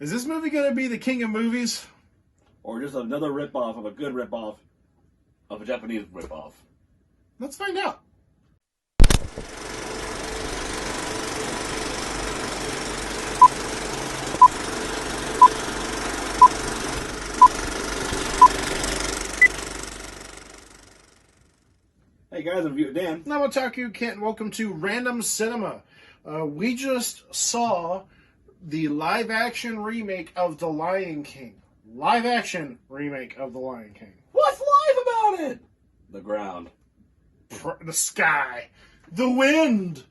Is this movie going to be the king of movies? Or just another ripoff of a good ripoff of a Japanese ripoff? Let's find out. Hey guys, I'm Review Dan. I'm Otaku Kent, and welcome to Random Cinema. We just saw the live-action remake of The Lion King. Live-action remake of The Lion King. What's live about it? The ground. The sky. The wind.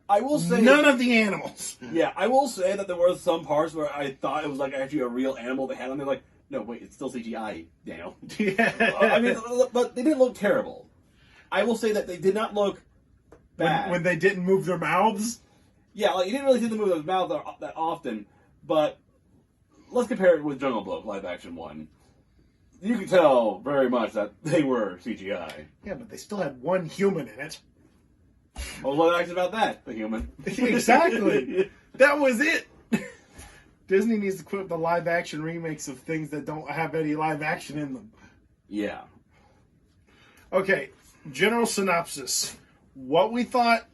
I will say... None of the animals. Yeah, I will say that there were some parts where I thought it was like actually a real animal they had on there. Like, no, wait, it's still CGI, Daniel. Yeah. I mean, but they didn't look terrible. I will say that they did not look bad. When they didn't move their mouths? Yeah, like you didn't really see them move their mouth that often, but let's compare it with Jungle Book live action one. You can tell very much that they were CGI. Yeah, but they still had one human in it. What was live action about that? The human. Exactly. That was it. Disney needs to quit the live action remakes of things that don't have any live action in them. Yeah. Okay, general synopsis. What we thought,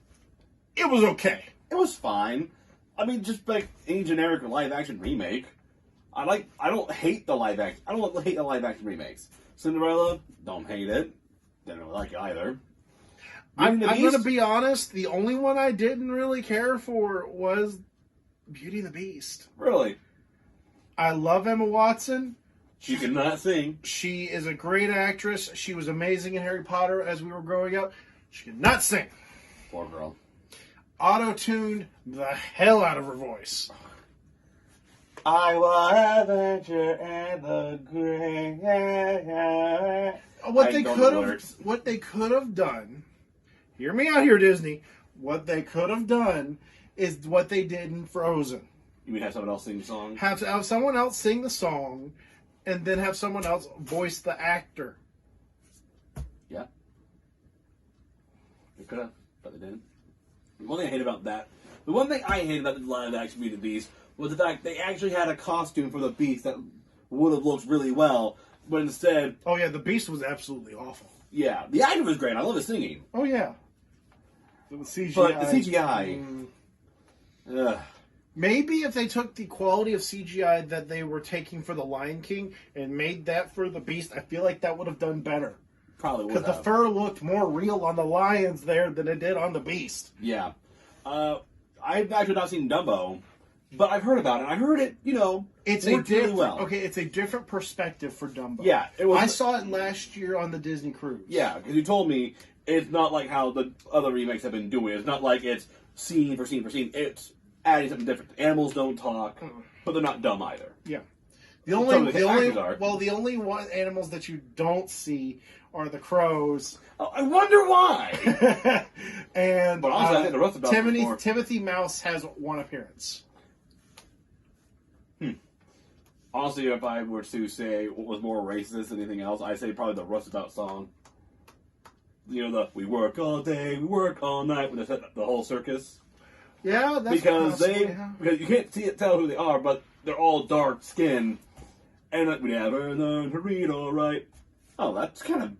it was okay. It was fine. I mean, just like any generic live action remake. I don't hate the live action. I don't hate the live action remakes. Cinderella, don't hate it. Didn't really like it either. I'm going to be honest. The only one I didn't really care for was Beauty and the Beast. Really? I love Emma Watson. She could not sing. She is a great actress. She was amazing in Harry Potter as we were growing up. She could not sing. Poor girl. Auto-tuned the hell out of her voice. I will adventure in the great. What they could have done. Hear me out here, Disney. What they could have done is what they did in Frozen. You mean have someone else sing the song? Have someone else sing the song, and then have someone else voice the actor. Yeah. They could have, but they didn't. The one thing I hate about that, the one thing I hate about the live action Beauty and the Beast was the fact they actually had a costume for the Beast that would have looked really well, but instead... Oh yeah, the Beast was absolutely awful. Yeah, the actor was great. I love his singing. Oh yeah. It was CGI. But the CGI... Ugh. Maybe if they took the quality of CGI that they were taking for The Lion King and made that for the Beast, I feel like that would have done better. Probably would have. Because the fur looked more real on the lions there than it did on the Beast. Yeah. I've actually not seen Dumbo, but I've heard about it. I heard it, it's worked really well. Okay, it's a different perspective for Dumbo. Yeah, it was. I saw it last year on the Disney cruise. Yeah, because you told me it's not like how the other remakes have been doing. It's not like it's scene for scene for scene. It's adding something different. The animals don't talk, but they're not dumb either. Yeah. The only one animals that you don't see are the crows. Oh, I wonder why. And but honestly, I think the rest of Timothy Mouse has one appearance. Honestly, if I were to say what was more racist than anything else, I'd say probably the Rustabout song. We work all day, we work all night, when they set the whole circus. Yeah, that's because you can't tell who they are, but they're all dark skinned, and we never learn to read all right. Oh, that's kind of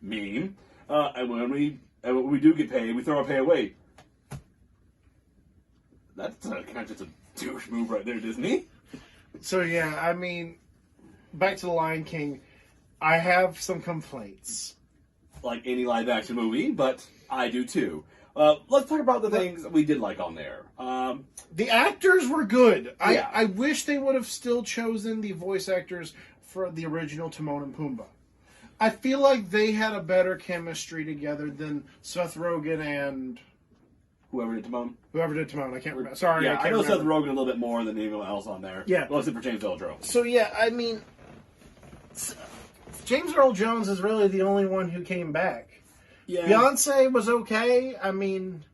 mean. And when we do get paid, we throw our pay away. That's kind of just a douche move right there, Disney. So yeah, I mean, back to The Lion King, I have some complaints. Like any live action movie, but I do too. Let's talk about the things that we did like on there. The actors were good. Yeah. I wish they would have still chosen the voice actors for the original Timon and Pumbaa. I feel like they had a better chemistry together than Seth Rogen and whoever did Timon. I can't remember. Sorry, yeah, I know remember. Seth Rogen a little bit more than anyone else on there. Yeah, well, except for James Earl Jones. So yeah, I mean, James Earl Jones is really the only one who came back. Yeah. Beyonce was okay. I mean,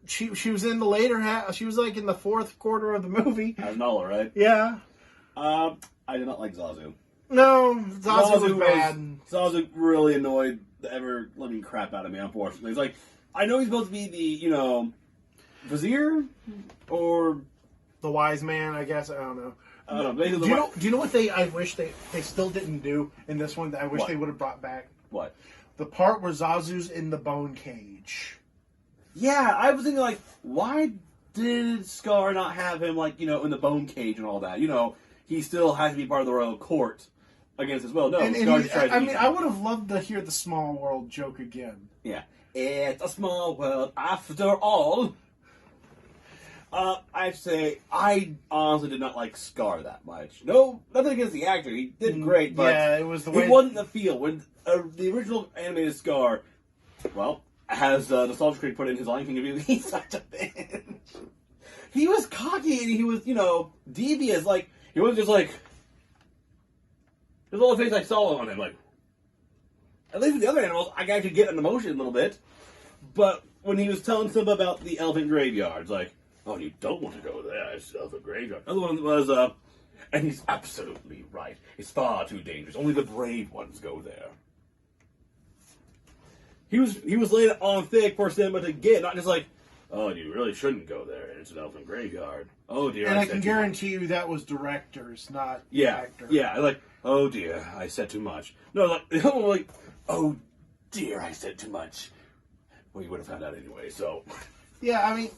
she was in the later half. She was like in the fourth quarter of the movie. As Nala, right? Yeah. I did not like Zazu. No, Zazu was bad. Zazu really annoyed the ever living crap out of me, unfortunately. It's like, I know he's supposed to be the, vizier or the wise man, I guess. I don't know. I don't know. Basically, Do you know what I wish they still didn't do in this one that I wish What? they would have brought back? What? The part where Zazu's in the bone cage. Yeah, I was thinking, like, why did Scar not have him, like, in the bone cage and all that? He still has to be part of the royal court against as well. No, Scar just tried to eat him. I would have loved to hear the small world joke again. Yeah. It's a small world after all. I'd say I honestly did not like Scar that much. No, nothing against the actor. He did great, but yeah, it was the way it wasn't the feel. When the original animated Scar, well, as Nostalgia Critic put in his Lion King review, he's such a bitch. He was cocky and he was, devious. Like, he wasn't just like, there's all the things I saw on him. Like, at least with the other animals, I could get an emotion a little bit. But when he was telling Simba about the elephant graveyards, like, oh, you don't want to go there, it's the elephant graveyard. Another one was, and he's absolutely right. It's far too dangerous. Only the brave ones go there. He was laying it on thick for Simba to get, not just like, oh, you really shouldn't go there. It's an elephant graveyard. Oh dear. And I can guarantee you that was directors, not actor. Yeah, like, oh dear, I said too much. No, like, oh dear, I said too much. Well, you would have found out anyway, so. Yeah, I mean,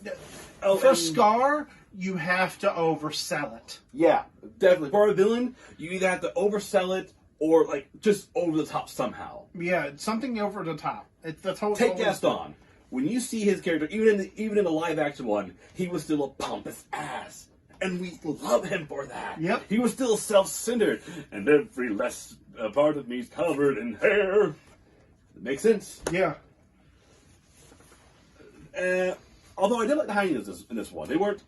for Scar, you have to oversell it. Yeah, definitely. For a villain, you either have to oversell it or, like, just over the top somehow. Yeah, something over the top. That's how Take Gaston. When you see his character, even in the live action one, he was still a pompous ass. And we love him for that. Yep. He was still self-centered. And every less part of me is covered in hair. It makes sense. Yeah. Although I did like the hyenas in this one. They weren't,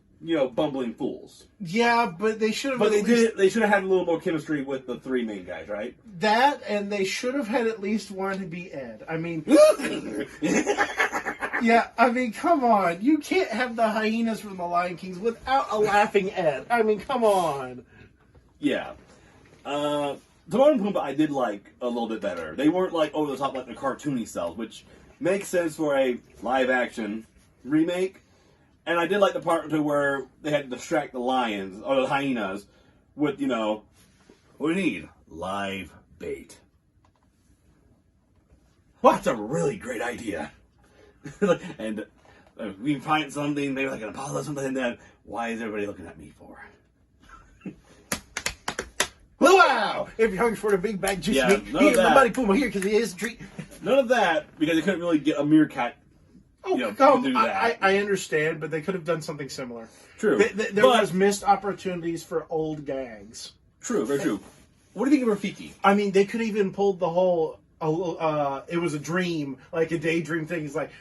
bumbling fools. Yeah, but they should have. But they should have had a little more chemistry with the three main guys, right? That, and they should have had at least one to be Ed. I mean, yeah, I mean, come on. You can't have the hyenas from the Lion Kings without a laughing Ed. I mean, come on. Yeah. Timon and Pumbaa I did like a little bit better. They weren't like over the top like the cartoony cells, which makes sense for a live action remake. And I did like the part to where they had to distract the lions or the hyenas with, we need live bait. Well, that's a really great idea. And we find something, maybe like an Apollo or something, and then why is everybody looking at me for? Wow! If you're hungry for the big bag juice meat, here's my buddy Puma here because he is a treat. None of that, because they couldn't really get a meerkat. Oh, to do that. I understand, but they could have done something similar. True. There was missed opportunities for old gags. True, very true. What do you think of Rafiki? I mean, they could even pulled the whole, it was a dream, like a daydream thing. It's like,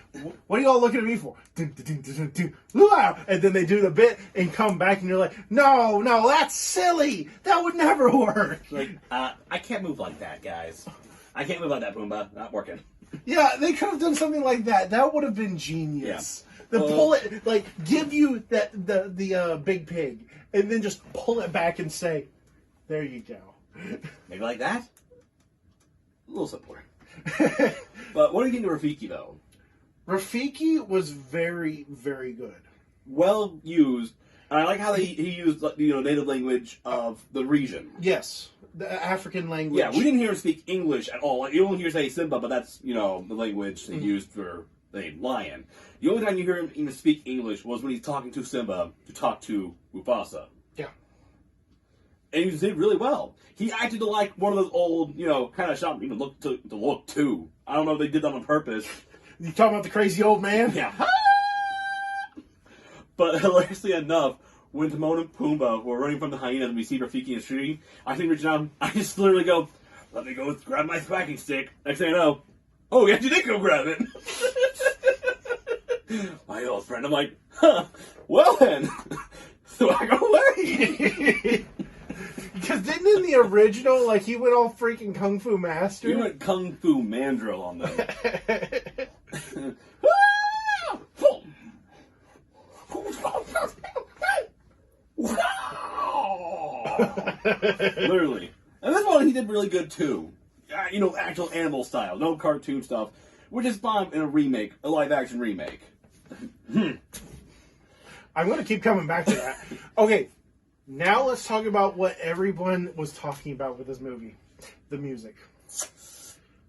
what are y'all looking at me for? Dun, dun, dun, dun, dun, dun. Wow. And then they do the bit and come back and you're like, no, that's silly. That would never work. Like, I can't move like that, guys. I can't move like that, Pumbaa. Not working. Yeah, they could have done something like that. That would have been genius. Yeah. Pull it, like, give you the big pig, and then just pull it back and say, there you go. Maybe like that? A little simpler. But what do you think of Rafiki, though? Rafiki was very, very good. Well used. And I like how he used, native language of the region. Yes. The African language. Yeah, we didn't hear him speak English at all. Like, you only hear say Simba, but that's, the language they used for the lion. The only time you hear him even speak English was when he's talking to Simba to talk to Mufasa. Yeah. And he did really well. He acted like one of those old, kind of shot, even look too. I don't know if they did that on purpose. You talking about the crazy old man? Yeah. But hilariously enough, when Timon and Pumbaa were running from the hyenas and we see Rafiki in the street, I think reaching out, I just literally go, let me go grab my smacking stick. Next thing I know, oh, yeah, you did go grab it. My old friend, I'm like, well then, swag away. Because didn't in the original, like, he went all freaking Kung Fu Master? He went Kung Fu Mandrill on them. Literally. And this one he did really good too. Actual animal style, no cartoon stuff, which is fine in a live action remake. I'm going to keep coming back to that. Okay, now let's talk about what everyone was talking about with this movie. The music.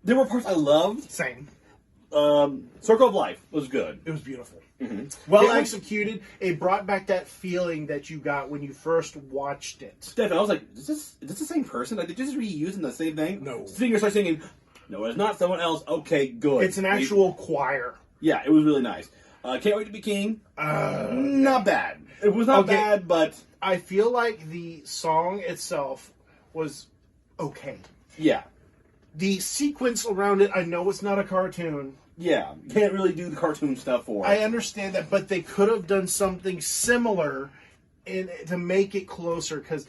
There were parts I loved. Same. Circle of Life was good. It was beautiful. Mm-hmm. Well executed. It brought back that feeling that you got when you first watched it. Definitely. I was like, is this the same person? Like, did you just reusing the same thing? No. Singer starts singing, no, it's not someone else. Okay, good. It's an actual choir. Yeah, it was really nice. Can't Wait to Be King. Not bad. It was not Okay. bad, but... I feel like the song itself was okay. Yeah. The sequence around it, I know it's not a cartoon. Yeah. Can't really do the cartoon stuff for it. I understand that, but they could have done something similar to make it closer, because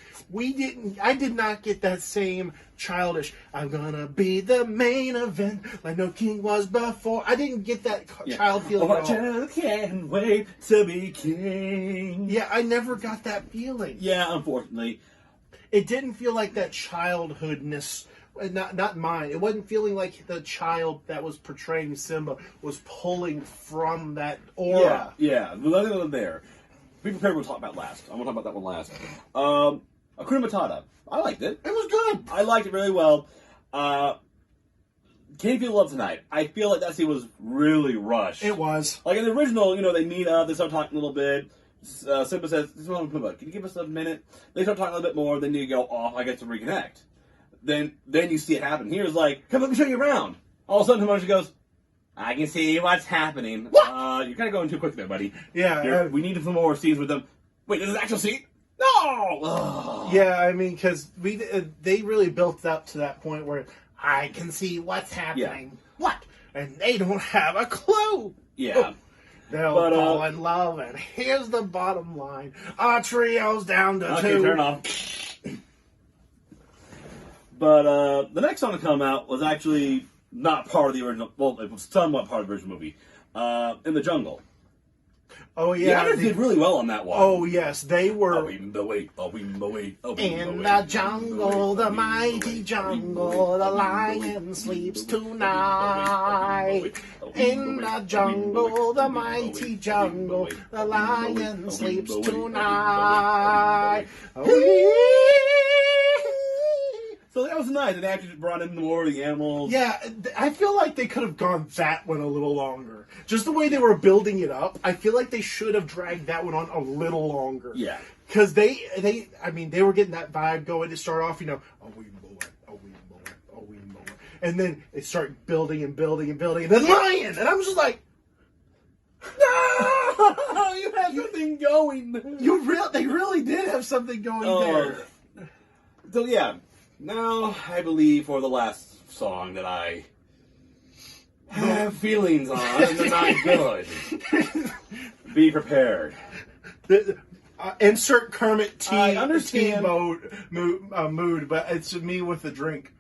I did not get that same childish, I'm gonna be the main event like no king was before. I didn't get that child feeling Oh, at all. I just can't wait to be king. Yeah, I never got that feeling. Yeah, unfortunately. It didn't feel like that childhoodness. Not mine. It wasn't feeling like the child that was portraying Simba was pulling from that aura. Yeah. The other one there. Be prepared. We'll talk about last. I'm gonna talk about that one last. Hakuna Matata. I liked it. It was good. I liked it really well. Can't Feel Love Tonight. I feel like that scene was really rushed. It was. Like in the original, they meet up, they start talking a little bit. Simba says, "This is what I'm talking about. Can you give us a minute?" They start talking a little bit more. Then you go off. I get to reconnect. Then you see it happen. Here's like, "Come, let me show you around." All of a sudden, Himoji goes, "I can see what's happening." What? You're kind of going too quick there, buddy. Yeah. We need some more scenes with them. Wait, this is an actual scene? No! Ugh. Yeah, I mean, because they really built up to that point where I can see what's happening. What? And they don't have a clue. Yeah. Oh, they'll But, fall in love, and here's the bottom line. Our trio's down to Okay, 2. turn off. But the next song to come out was actually not part of the original. Well, it was somewhat part of the original movie. In the Jungle. Oh, The yeah. actors did really well on that one. Oh, yes, they were. In the jungle, the mighty jungle, the lion sleeps tonight. In the jungle, the mighty jungle, the lion sleeps tonight. So that was nice. And they actually brought in more of the animals. Yeah, I feel like they could have gone that one a little longer. Just the way they were building it up, I feel like they should have dragged that one on a little longer. Yeah. Because they were getting that vibe going to start off, a wee more. And then they start building and building and building, and then lion! And I'm just like, no! You have something going. They really did have something going there. So yeah, now I believe for the last song that I have feelings on, and they're not good. Be prepared. Insert Kermit T. I understand. mood, but it's me with the drink.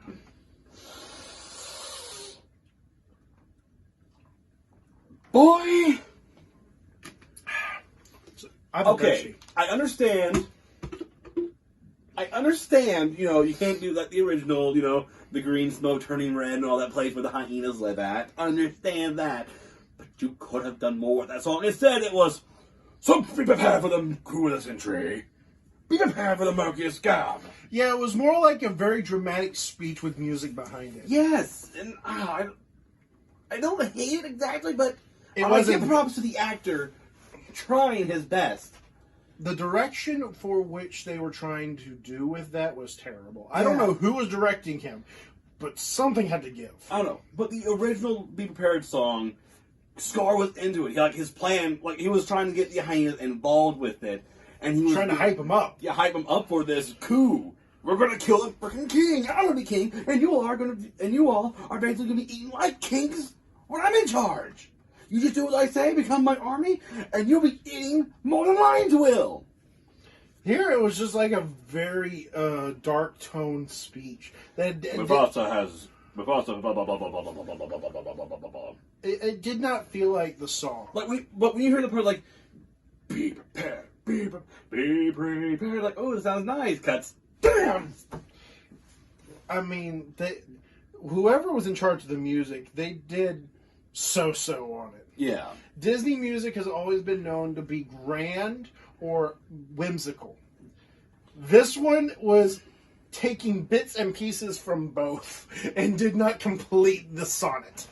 Boy! I'm Okay, thirsty. I understand, you can't do like the original, the green smoke turning red and all that place where the hyenas live at. Understand that. But you could have done more with that song. Instead, it was, "So be prepared for the coup of the century. Be prepared for the murkiest scab." Yeah, it was more like a very dramatic speech with music behind it. Yes, and I don't hate it exactly, but It I wasn't- give props to the actor trying his best. The direction for which they were trying to do with that was terrible. I don't Yeah. know who was directing him, but something had to give. I don't know, but the original "Be Prepared" song, Scar was into it. His plan, he was trying to get the hyenas involved with it, and he was Trying to hype him up. Yeah, hype him up for this coup. We're gonna kill the freaking king. I'm gonna be king, and you all are basically gonna be eating like kings when I'm in charge. You just do what I say, become my army, and you'll be eating more than lions will. Here it was just like a very dark toned speech. Mufasa has. Mufasa. It did not feel like the song. But when you hear the part like, "Be prepared, be prepared," like, oh, it sounds nice. Cuts. Damn. I mean, whoever was in charge of the music, they did so-so on it. Yeah. Disney music has always been known to be grand or whimsical. This one was taking bits and pieces from both and did not complete the sonnet.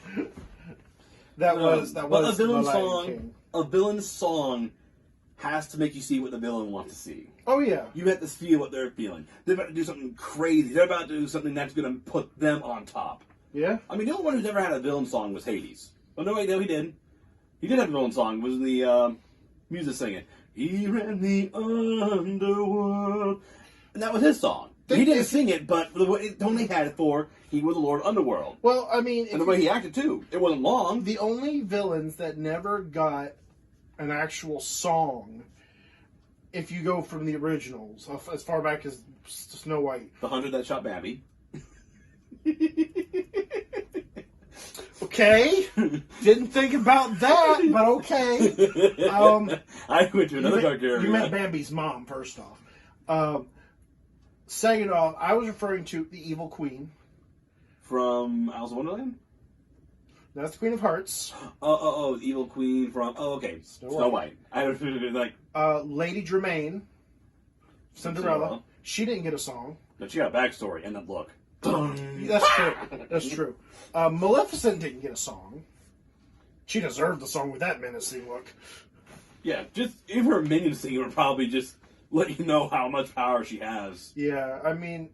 That was but The Lion King. a villain's song has to make you see what the villain wants to see. Oh yeah. You have to feel what they're feeling. They're about to do something crazy. They're about to do something that's going to put them on top. Yeah? I mean, the only one who's never had a villain song was Hades. Oh, no, wait, no, he did. He did have a villain song. It was the music singing. He ran the underworld. And that was his song. He didn't sing it, but the way Tony had it for, he was the Lord Underworld. Well, I mean... And the way he acted, too. It wasn't long. The only villains that never got an actual song, if you go from the originals, as far back as Snow White. The 100 that shot Babby. Okay. Didn't think about that, but okay. I went to another dark area. You meant Bambi's mom, first off. Second off, I was referring to the Evil Queen. From Alice in Wonderland? That's the Queen of Hearts. Oh, Evil Queen from... Oh, okay. Snow White. I was like... Lady Germain. Cinderella. She didn't get a song. But she got a backstory and that look. That's true. That's true. Maleficent didn't get a song. She deserved the song with that menacing look. Yeah, just even her minion singing would probably just let you know how much power she has. Yeah, I mean,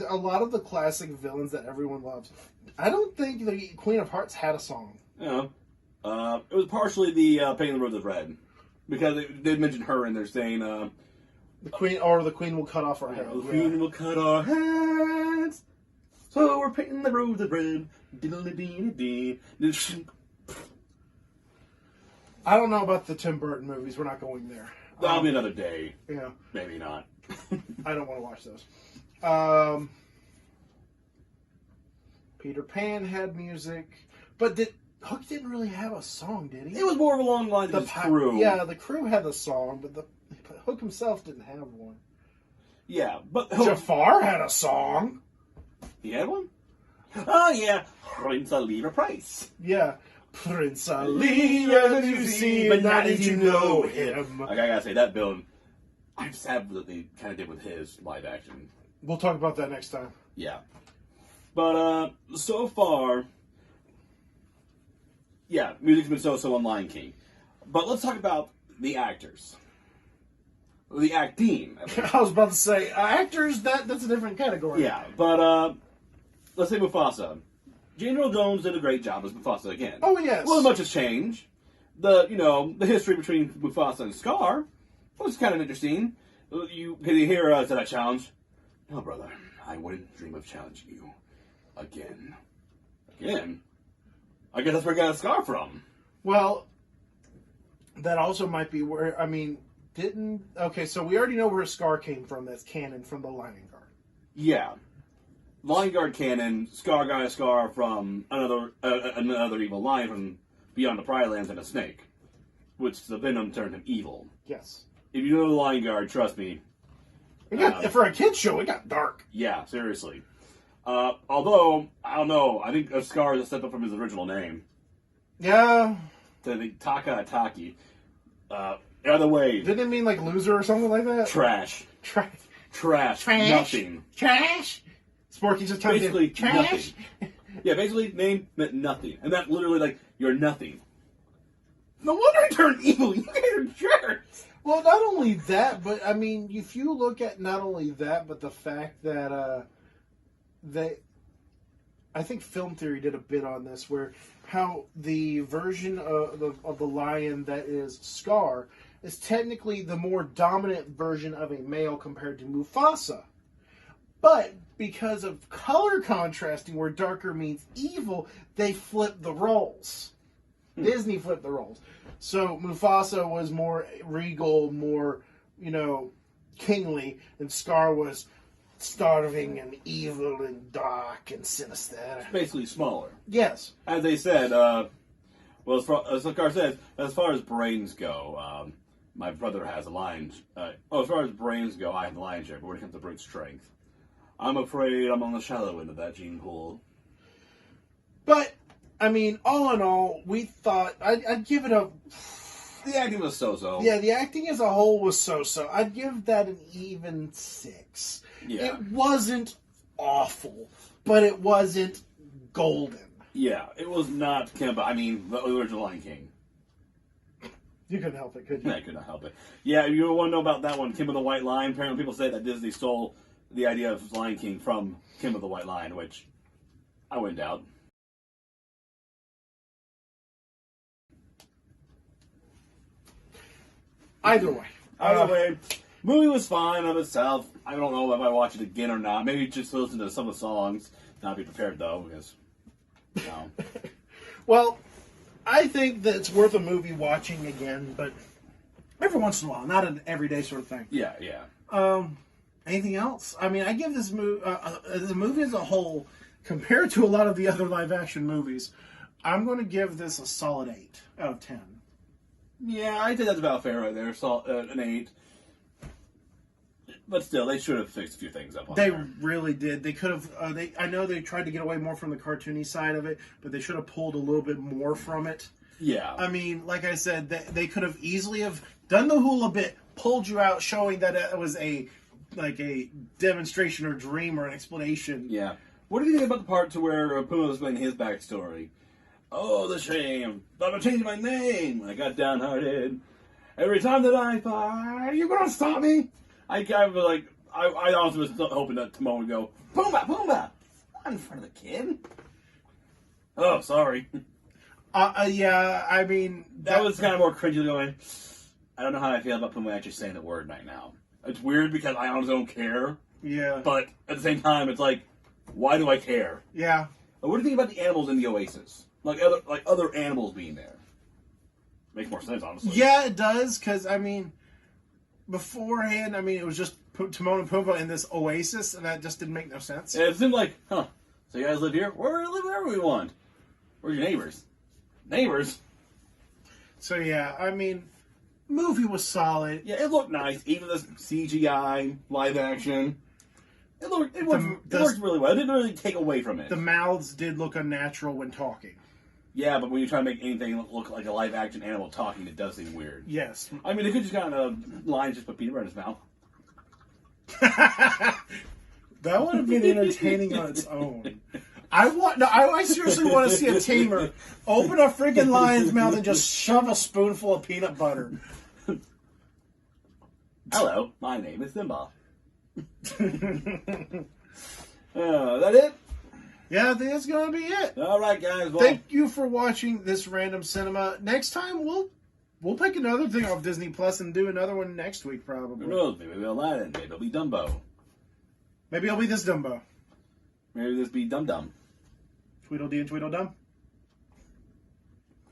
a lot of the classic villains that everyone loves. I don't think the Queen of Hearts had a song. Yeah. It was partially the Painting the Roses Red. Because they did mention her in there saying... the Queen will cut off our head. The Queen will cut our heads. So we're painting the roses red. Diddly-dee-dee-dee. I don't know about the Tim Burton movies. We're not going there. That'll be another day. Yeah. Maybe not. I don't want to watch those. Peter Pan had music, but Hook didn't really have a song, did he? It was more of a long line to his crew. Yeah, the crew had the song, but Hook himself didn't have one. Yeah, but Jafar had a song. He had one? Oh, yeah. Prince Oliver Price. Yeah. Prince Ali, as you see, but not as you know him. I gotta say, that villain, I'm sad that they kind of did with his live action. We'll talk about that next time. Yeah. But, so far, yeah, music's been so-so on Lion King. But let's talk about the actors. The acting. I was about to say, actors, that's a different category. Yeah, but, let's say Mufasa. James Earl Jones did a great job as Mufasa again. Oh, yes. Well, much has changed. The history between Mufasa and Scar was kind of interesting. Can you hear to that challenge? No, brother, I wouldn't dream of challenging you again. Again? I guess that's where I got a Scar from. Well, that also might be where, I mean, okay, so we already know where Scar came from. That's canon from the Lion Guard. Yeah. Lion Guard canon, Scar got a scar from another evil lion from beyond the Pride Lands and a snake, which the venom turned him evil. Yes. If you know the Lion Guard, trust me. For a kid's show, it got dark. Yeah, seriously. Although, I don't know, I think a Scar is a step up from his original name. Yeah. To the Taka Ataki. Either way. Didn't it mean like loser or something like that? Trash. Trash. Nothing. Trash. Sporky just typed Basically, in trash. nothing. Yeah, basically, name meant nothing. And that literally, like, you're nothing. No wonder I turned evil. You guys are jerks. Well, not only that, but, I mean, if you look at not only that, but the fact that I think Film Theory did a bit on this, where how the version of the lion that is Scar is technically the more dominant version of a male compared to Mufasa. But because of color contrasting, where darker means evil, they flipped the roles. Disney flipped the roles. So Mufasa was more regal, more, kingly, and Scar was starving and evil and dark and sinister. Basically smaller. Yes. As they said, as Scar says, as far as brains go, my brother has a lion. As far as brains go, I have the lion share, but when it comes to brute strength, I'm afraid I'm on the shallow end of that gene pool. But I mean, all in all, we thought I'd give it a. The acting was so-so. Yeah, the acting as a whole was so-so. I'd give that an even 6. Yeah. It wasn't awful, but it wasn't golden. Yeah, it was not Kimba. I mean, the original Lion King. You couldn't help it, could you? I could not help it. Yeah, if you want to know about that one, Kimba the White Lion, apparently people say that Disney stole the idea of Lion King from Kimba the White Lion, which I wouldn't doubt. Either way. Either way, movie was fine of itself. I don't know if I watch it again or not. Maybe just listen to some of the songs. Not be prepared though, because Well, I think that it's worth a movie watching again, but every once in a while, not an everyday sort of thing. yeah, yeah. Anything else? I mean, I give this movie, the movie as a whole, compared to a lot of the other live action movies, I'm going to give this a solid 8 out of 10. Yeah, I think that's about fair right there. So, an 8. But still, they should have fixed a few things up on They there. really did. They could have. I know they tried to get away more from the cartoony side of it, but they should have pulled a little bit more from it. Yeah. I mean, like I said, they could have easily have done the hula bit, pulled you out, showing that it was a demonstration or dream or an explanation. Yeah. What do you think about the part to where Puma was explaining his backstory? Oh, the shame. Thought I changed my name. I got downhearted. Every time that I thought, are you going to stop me? I was like, I honestly was hoping that Timon would go, Pumbaa, Pumbaa. Not in front of the kid. Oh, sorry. Yeah, I mean... That was kind of more cringy going, I don't know how I feel about Pumbaa actually saying the word right now. It's weird because I honestly don't care. Yeah. But at the same time, it's like, why do I care? Yeah. What do you think about the animals in the Oasis? Like other animals being there? Makes more sense, honestly. Yeah, it does, because, I mean, beforehand, I mean, it was just Timon and Pumbaa in this oasis, and that just didn't make no sense. And it seemed like, huh, so you guys live here? We're going to live wherever we want. Where's your neighbors? Neighbors? So, yeah, I mean, movie was solid. Yeah, it looked nice. Even the CGI, live action. It worked really well. It didn't really take away from it. The mouths did look unnatural when talking. Yeah, but when you try to make anything look like a live action animal talking, it does seem weird. Yes. I mean, they could just got lines just put peanut butter in his mouth. That would have been entertaining on its own. I seriously want to see a tamer open a freaking lion's mouth and just shove a spoonful of peanut butter. Hello, my name is Simba. That it? Yeah, I think that's gonna be it. All right, guys. Well, Thank you for watching this random cinema. Next time we'll pick another thing off Disney Plus and do another one next week probably. who knows? Maybe it'll be Aladdin. Maybe it'll be Dumbo. Maybe it'll be this Dumbo. Maybe this be Dum Dum. Tweedledee and Tweedledum.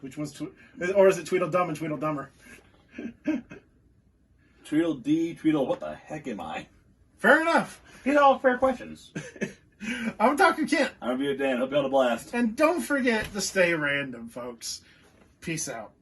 Which one's or is it Tweedledum and Tweedledummer? Tweedledee, Tweedle. What the heck am I? Fair enough. These are all fair questions. I'm Dr. Kent. I'm gonna be a Dan. Hope you had a blast. And don't forget to stay random, folks. Peace out.